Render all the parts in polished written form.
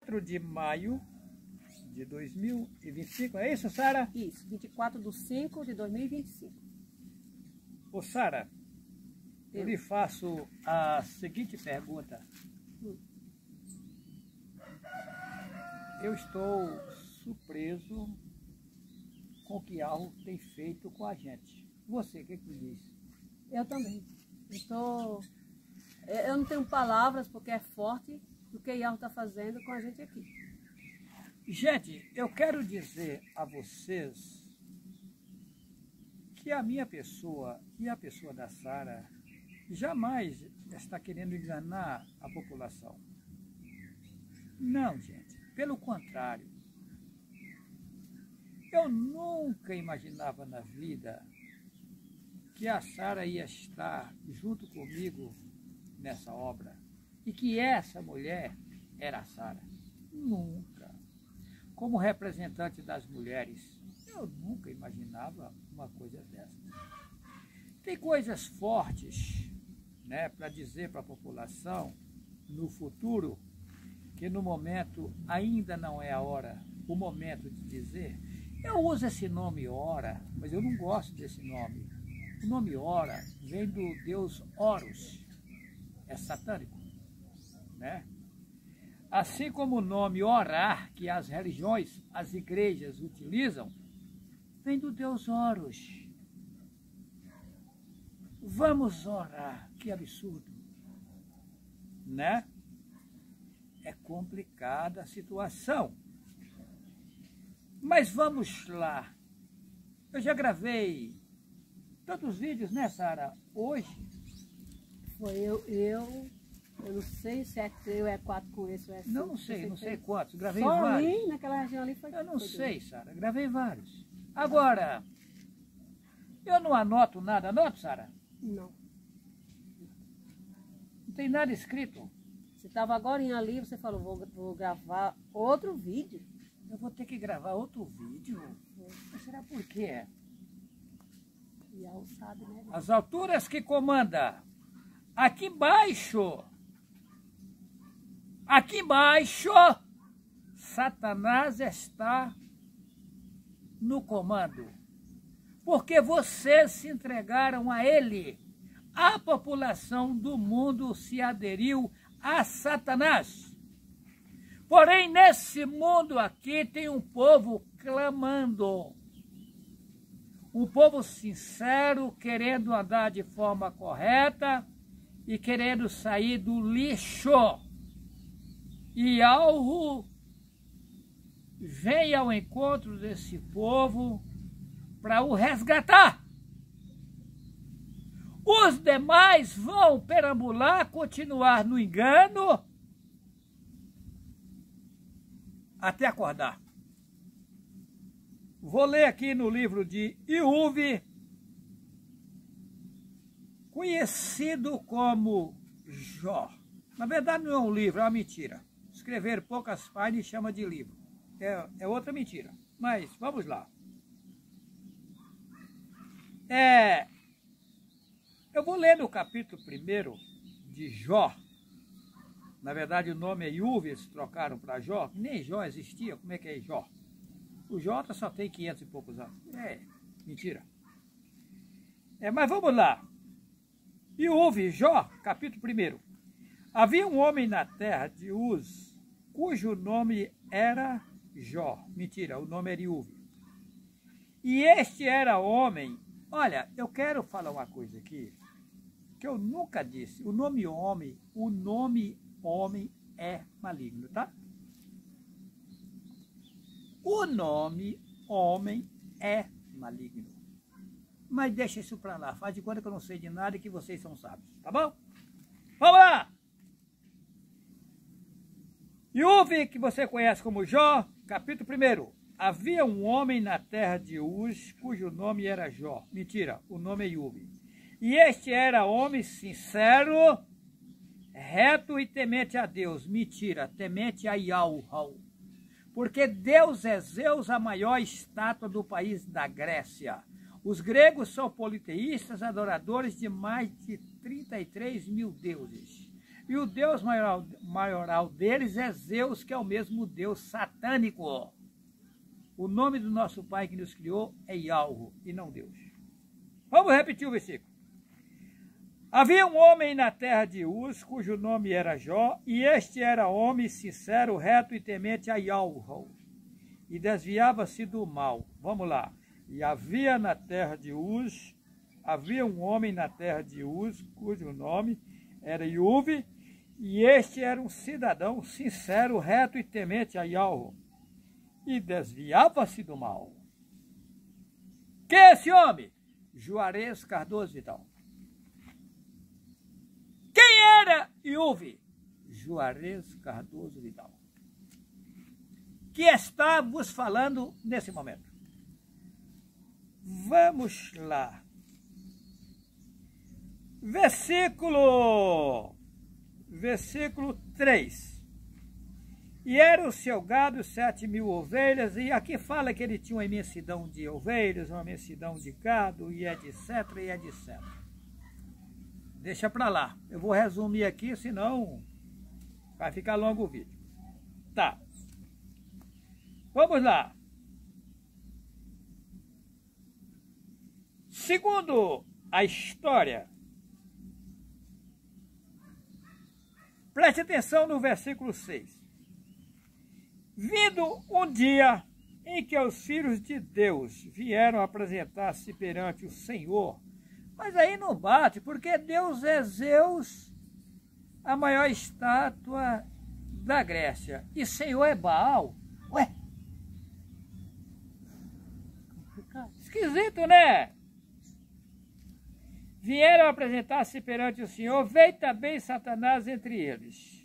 24 de maio de 2025, é isso, Sara? Isso, 24/5 de 2025. Ô, Sara, eu lhe faço a seguinte pergunta. Eu estou surpreso com o que algo tem feito com a gente. Você, o que me diz? Eu também. Eu não tenho palavras porque é forte do que Yahoo está fazendo com a gente aqui. Gente, eu quero dizer a vocês que a minha pessoa e a pessoa da Sara jamais está querendo enganar a população. Não, gente. Pelo contrário. Eu nunca imaginava na vida que a Sara ia estar junto comigo nessa obra e que essa mulher era a Sara. Nunca. Como representante das mulheres, eu nunca imaginava uma coisa dessa. Tem coisas fortes, né, para dizer para a população no futuro, que no momento ainda não é a hora, o momento de dizer. Eu uso esse nome Hora, mas eu não gosto desse nome. O nome Hora vem do deus Horus, é satânico, né? Assim como o nome orar, que as religiões, as igrejas utilizam, vem do deus Horus. Vamos orar, que absurdo, né? É complicada a situação. Mas vamos lá. Eu já gravei tantos vídeos, né, Sara? Hoje. Foi eu não sei se é 3 ou é 4 com esse ou é 5. Não sei quantos. Gravei só vários. ali, naquela região ali foi. Eu não sei, Sara. Gravei vários. Agora, eu não anoto nada. Anoto, Sara? Não. Não tem nada escrito. Você estava agora ali, você falou, vou gravar outro vídeo. Eu vou ter que gravar outro vídeo? Mas será por quê? Yahoo sabe, né? As alturas que comanda. Aqui embaixo, Satanás está no comando. Porque vocês se entregaram a ele. A população do mundo se aderiu a Satanás. Porém, nesse mundo aqui tem um povo clamando. Um povo sincero, querendo andar de forma correta e querendo sair do lixo. E algo vem ao encontro desse povo para o resgatar. Os demais vão perambular, continuar no engano, até acordar. Vou ler aqui no livro de Iuve, conhecido como Jó. Na verdade não é um livro, é uma mentira. Escrever poucas páginas e chama de livro. É outra mentira. Mas vamos lá. Eu vou ler no capítulo 1 de Jó. Na verdade o nome é Iuve, eles trocaram para Jó. Nem Jó existia, como é que é Jó? O Jó só tem 500 e poucos anos. Mentira. Mas vamos lá. Iuve, Jó, capítulo 1. Havia um homem na terra de Uz, cujo nome era Jó. Mentira, o nome era Iuve. E este era homem. Olha, eu quero falar uma coisa aqui, que eu nunca disse. O nome homem é maligno, tá? O nome homem é maligno. Mas deixa isso pra lá. Faz de conta que eu não sei de nada e que vocês são sábios, tá bom? Vamos lá! Iuve, que você conhece como Jó, capítulo 1. Havia um homem na terra de Uz, cujo nome era Jó. Mentira, o nome é Iuve. E este era homem sincero, reto e temente a Deus. Mentira, temente a Yahweh. Porque Deus é Zeus, a maior estátua do país da Grécia. Os gregos são politeístas, adoradores de mais de 33 mil deuses. E o deus maioral deles é Zeus, que é o mesmo deus satânico. O nome do nosso Pai que nos criou é Yahweh e não Deus. Vamos repetir o versículo. Havia um homem na terra de Uz, cujo nome era Jó, e este era homem sincero, reto e temente a Yahweh, e desviava-se do mal. Vamos lá. E havia um homem na terra de Uz, cujo nome era Iuve, e este era um cidadão sincero, reto e temente a Yahweh, e desviava-se do mal. Que é esse homem? Juarez Cardoso Vidal. Quem era Iuve? Juarez Cardoso Vidal, que está vos falando nesse momento. Vamos lá. Versículo 3. E era o seu gado 7.000 ovelhas, e aqui fala que ele tinha uma imensidão de ovelhas, uma imensidão de gado, e etc, e etc. Deixa para lá. Eu vou resumir aqui, senão vai ficar longo o vídeo. Tá. Vamos lá. Segundo a história, preste atenção no versículo 6. Vindo um dia em que os filhos de Deus vieram apresentar-se perante o Senhor, mas aí não bate, porque Deus é Zeus, a maior estátua da Grécia, e Senhor é Baal. Ué? Esquisito, né? Vieram apresentar-se perante o Senhor, veio também Satanás entre eles.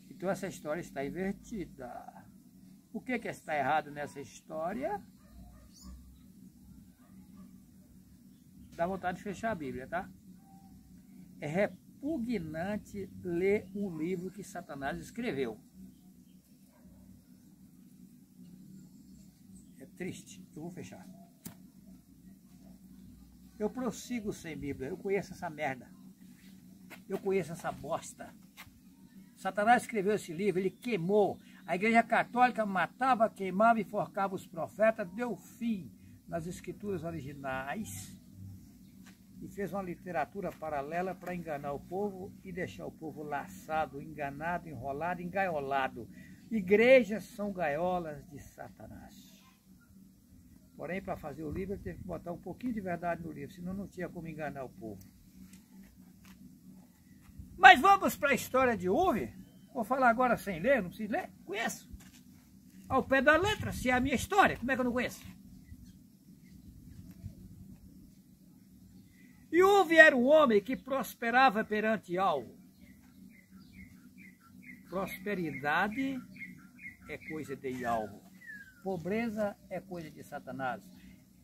Então essa história está invertida. O que está errado nessa história? Dá vontade de fechar a Bíblia, tá? É repugnante ler um livro que Satanás escreveu. É triste. Eu vou fechar. Eu prossigo sem Bíblia. Eu conheço essa merda. Eu conheço essa bosta. Satanás escreveu esse livro, ele queimou. A Igreja Católica matava, queimava e enforcava os profetas, deu fim nas escrituras originais e fez uma literatura paralela para enganar o povo e deixar o povo laçado, enganado, enrolado, engaiolado. Igrejas são gaiolas de Satanás. Porém, para fazer o livro, ele teve que botar um pouquinho de verdade no livro, senão não tinha como enganar o povo. Mas vamos para a história de Iuve. Vou falar agora sem ler, não preciso ler? Conheço. Ao pé da letra, se é a minha história, como é que eu não conheço? Iuve era um homem que prosperava perante algo. Prosperidade é coisa de algo. Pobreza é coisa de Satanás.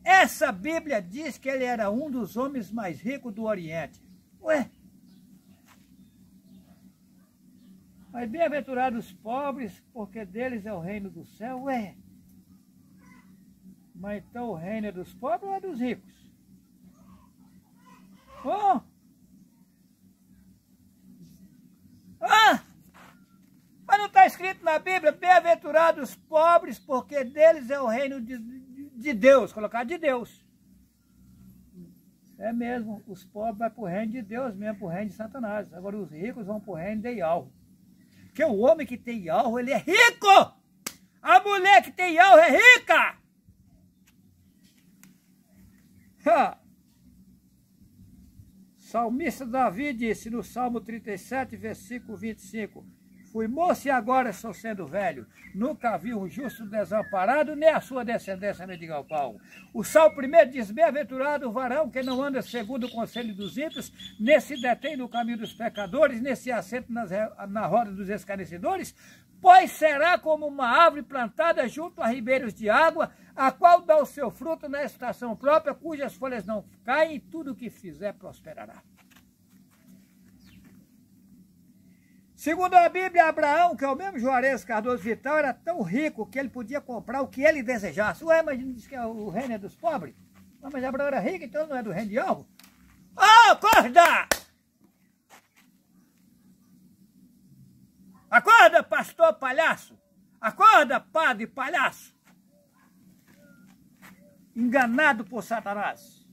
Essa Bíblia diz que ele era um dos homens mais ricos do Oriente. Ué? Mas bem-aventurados os pobres, porque deles é o reino do céu. Ué? Mas então o reino é dos pobres ou é dos ricos? Oh! Ah! Mas não está escrito na Bíblia, bem-aventurados os pobres, porque deles é o reino de Deus, colocado de Deus. É mesmo, os pobres vão para o reino de Deus mesmo, para o reino de Satanás. Agora os ricos vão para o reino de Yahweh. Porque o homem que tem Yahweh, ele é rico! A mulher que tem Yahweh é rica! Ha! Salmista Davi disse no Salmo 37, versículo 25: fui moço e agora estou sendo velho. Nunca vi um justo desamparado, nem a sua descendência mendigar o pão. O Salmo 1 diz: bem-aventurado o varão que não anda segundo o conselho dos ímpios, nem se detém no caminho dos pecadores, nem se assenta na roda dos escarnecedores, pois será como uma árvore plantada junto a ribeiros de água, a qual dá o seu fruto na estação própria, cujas folhas não caem, e tudo o que fizer prosperará. Segundo a Bíblia, Abraão, que é o mesmo Juarez Cardoso Vidal, era tão rico que ele podia comprar o que ele desejasse. Ué, mas não diz que o reino é dos pobres? Não, mas Abraão era rico, então não é do reino de algo? Oh, acorda! Acorda, pastor palhaço! Acorda, padre palhaço! Enganado por Satanás.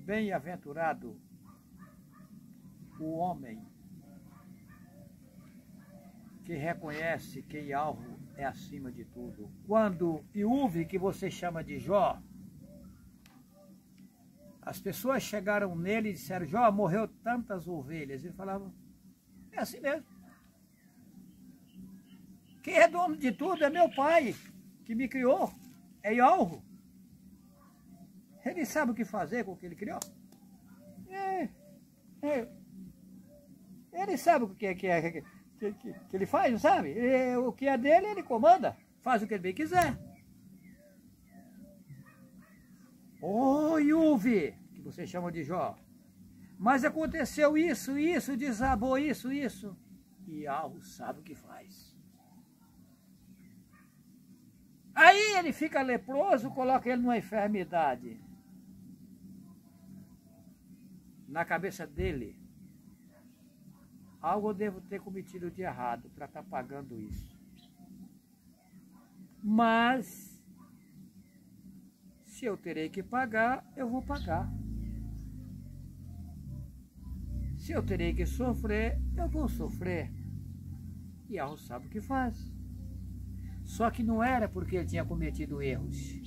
Bem-aventurado o homem que reconhece que Yahvé é acima de tudo. Quando Iuve, que você chama de Jó, as pessoas chegaram nele e disseram: Jó, morreu tantas ovelhas. Ele falava: é assim mesmo. Quem é dono de tudo é meu pai, que me criou, é Yahvé. Ele sabe o que fazer com o que ele criou. Ele sabe o que ele faz, não sabe? O que é dele, ele comanda. Faz o que ele bem quiser. Ô, Iuve, que você chama de Jó. Mas aconteceu isso, desabou isso. E Yahvé sabe o que faz. Aí ele fica leproso, coloca ele numa enfermidade. Na cabeça dele, algo eu devo ter cometido de errado para estar pagando isso. Mas, se eu terei que pagar, eu vou pagar. Se eu terei que sofrer, eu vou sofrer. E Yahvé sabe o que faz. Só que não era porque ele tinha cometido erros.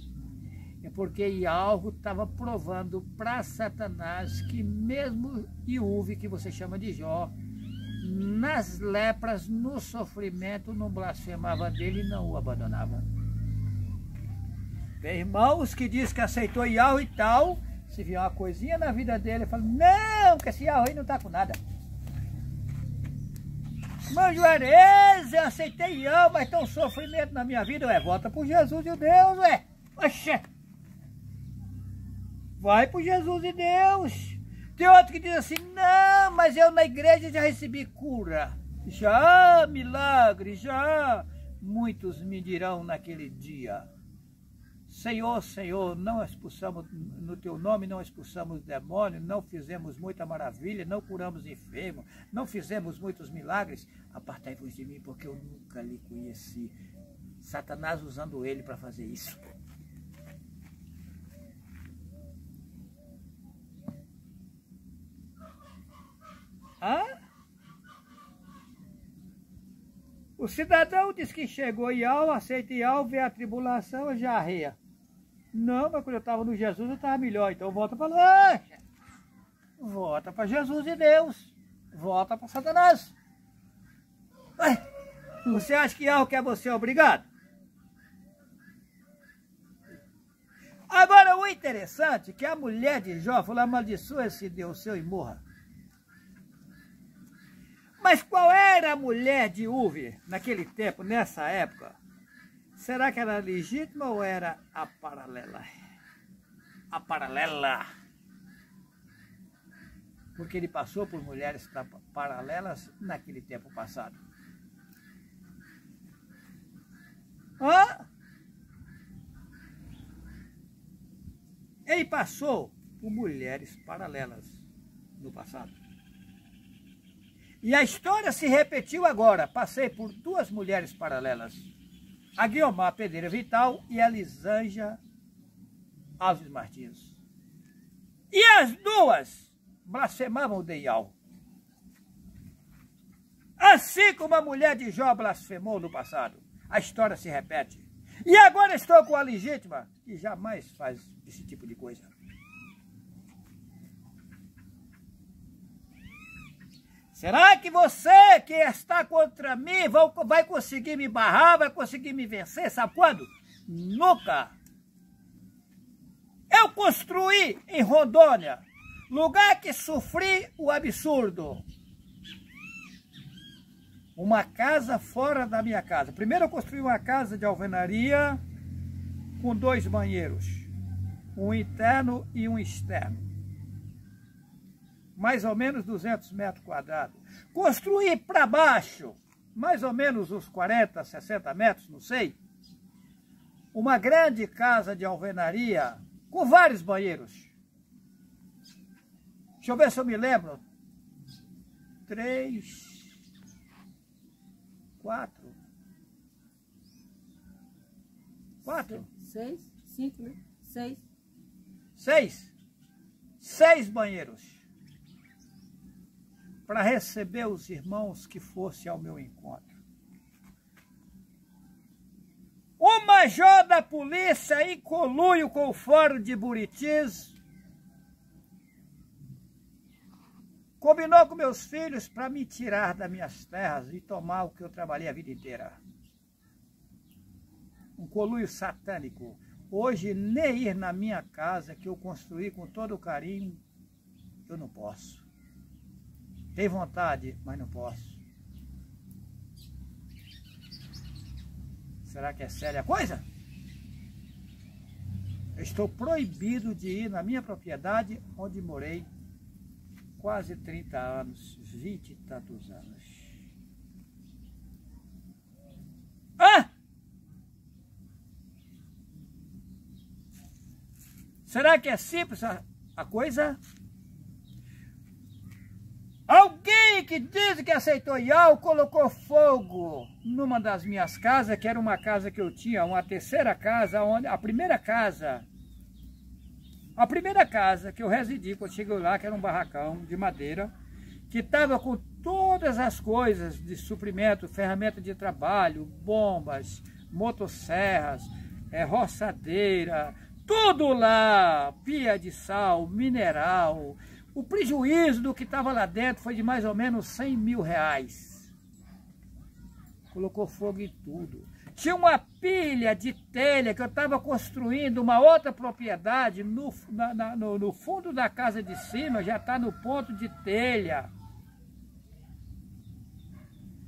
É porque Yahvé estava provando para Satanás que mesmo Iuve, que você chama de Jó, nas lepras, no sofrimento, não blasfemava dele e não o abandonava. Tem irmãos que diz que aceitou Yahvé e tal, se vier uma coisinha na vida dele, fala: não, que esse Yahvé não está com nada. Mas Juarez, eu aceitei Yahvé, mas tem um sofrimento na minha vida. Volta por Jesus e Deus, Oxê! Vai por Jesus e Deus. Tem outro que diz assim: não, mas eu na igreja já recebi cura. Já, milagre, já. Muitos me dirão naquele dia: Senhor, Senhor, não expulsamos, no teu nome não expulsamos demônios, não fizemos muita maravilha, não curamos enfermos, não fizemos muitos milagres. Apartai-vos de mim, porque eu nunca lhe conheci. Satanás usando ele para fazer isso. O cidadão diz que chegou em Yahvé, aceita Yahvé, vê a tribulação, já ria. Não, mas quando eu estava no Jesus eu estava melhor, então volta para lá. Volta para Jesus e Deus. Volta para Satanás. Você acha que Yahvé quer você obrigado? Agora o interessante é que a mulher de Jó falou: amaldiçoa esse Deus seu e morra. Mas qual era a mulher de Iuve naquele tempo, nessa época? Será que era legítima ou era a paralela? A paralela. Porque ele passou por mulheres paralelas naquele tempo passado. Ele passou por mulheres paralelas no passado. E a história se repetiu agora. Passei por duas mulheres paralelas. A Guiomar Pereira Vital e a Lisângela Alves Martins. E as duas blasfemavam de Yahvé. Assim como a mulher de Jó blasfemou no passado. A história se repete. E agora estou com a legítima, que jamais faz esse tipo de coisa. Será que você que está contra mim vai conseguir me barrar, vai conseguir me vencer? Sabe quando? Nunca! Eu construí em Rondônia, lugar que sofri o absurdo. Uma casa fora da minha casa. Primeiro eu construí uma casa de alvenaria com 2 banheiros. Um interno e um externo. Mais ou menos 200 metros quadrados. Construí para baixo, mais ou menos uns 40, 60 metros, não sei. Uma grande casa de alvenaria com vários banheiros. Deixa eu ver se eu me lembro. 3, 4. 4? 6, 5, né? 6. 6 banheiros para receber os irmãos que fossem ao meu encontro. O major da polícia, em conluio com o Fórum de Buritis, combinou com meus filhos para me tirar das minhas terras e tomar o que eu trabalhei a vida inteira. Um conluio satânico. Hoje, nem ir na minha casa, que eu construí com todo carinho, eu não posso. Tenho vontade, mas não posso. Será que é séria a coisa? Eu estou proibido de ir na minha propriedade, onde morei quase 30 anos, 20 e tantos anos. Ah! Será que é simples a coisa? Alguém que diz que aceitou Iau colocou fogo numa das minhas casas, que era uma casa que eu tinha, uma terceira casa, onde a primeira casa que eu residi quando cheguei lá, que era um barracão de madeira, que estava com todas as coisas de suprimento, ferramenta de trabalho, bombas, motosserras, roçadeira, tudo lá, pia de sal, mineral. O prejuízo do que estava lá dentro foi de mais ou menos 100 mil reais. Colocou fogo em tudo. Tinha uma pilha de telha que eu estava construindo uma outra propriedade no fundo da casa de cima, já está no ponto de telha.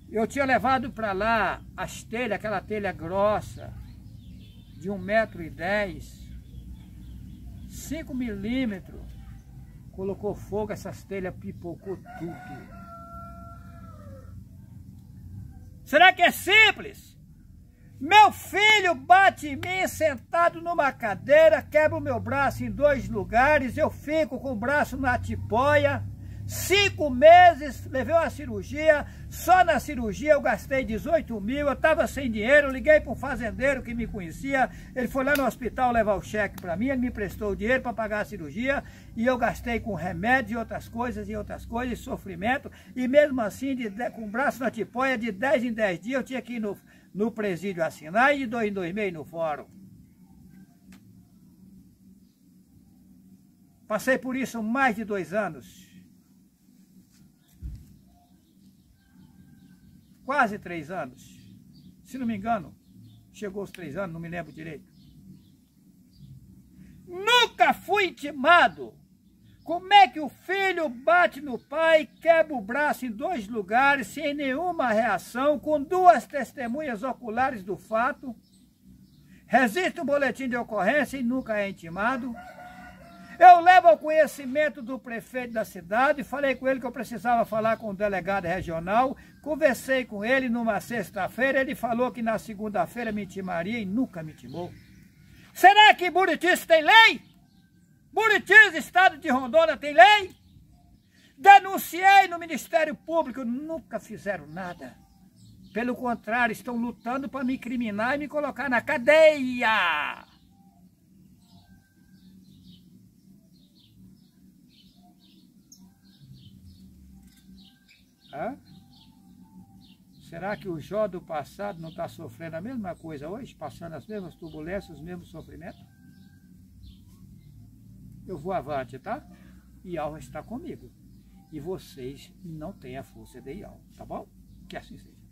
Eu tinha levado para lá as telhas, aquela telha grossa, de 1,10 m, 5 milímetros, colocou fogo, essas telhas pipocou tudo. Será que é simples? Meu filho bate em mim sentado numa cadeira, quebra o meu braço em 2 lugares, eu fico com o braço na tipoia, 5 meses, levei uma cirurgia, só na cirurgia eu gastei 18 mil, eu estava sem dinheiro, liguei para um fazendeiro que me conhecia, ele foi lá no hospital levar o cheque para mim, ele me emprestou o dinheiro para pagar a cirurgia, e eu gastei com remédio e outras coisas, sofrimento, e mesmo assim, com o braço na tipoia, de 10 em 10 dias, eu tinha que ir no presídio assinar, e de 2 em 2 meses no fórum. Passei por isso mais de 2 anos. Quase 3 anos. Se não me engano, chegou aos 3 anos, não me lembro direito. Nunca fui intimado. Como é que o filho bate no pai, quebra o braço em 2 lugares, sem nenhuma reação, com 2 testemunhas oculares do fato, resiste um boletim de ocorrência e nunca é intimado? Eu levo ao conhecimento do prefeito da cidade, falei com ele que eu precisava falar com o delegado regional, conversei com ele numa sexta-feira, ele falou que na segunda-feira me intimaria e nunca me intimou. Será que Buritis tem lei? Buritis, estado de Rondônia, tem lei? Denunciei no Ministério Público, nunca fizeram nada. Pelo contrário, estão lutando para me incriminar e me colocar na cadeia. Hã? Será que o Jó do passado não está sofrendo a mesma coisa hoje? Passando as mesmas turbulências, os mesmos sofrimentos? Eu vou avante, tá? Iau está comigo. E vocês não têm a força de Iau, tá bom? Que assim seja.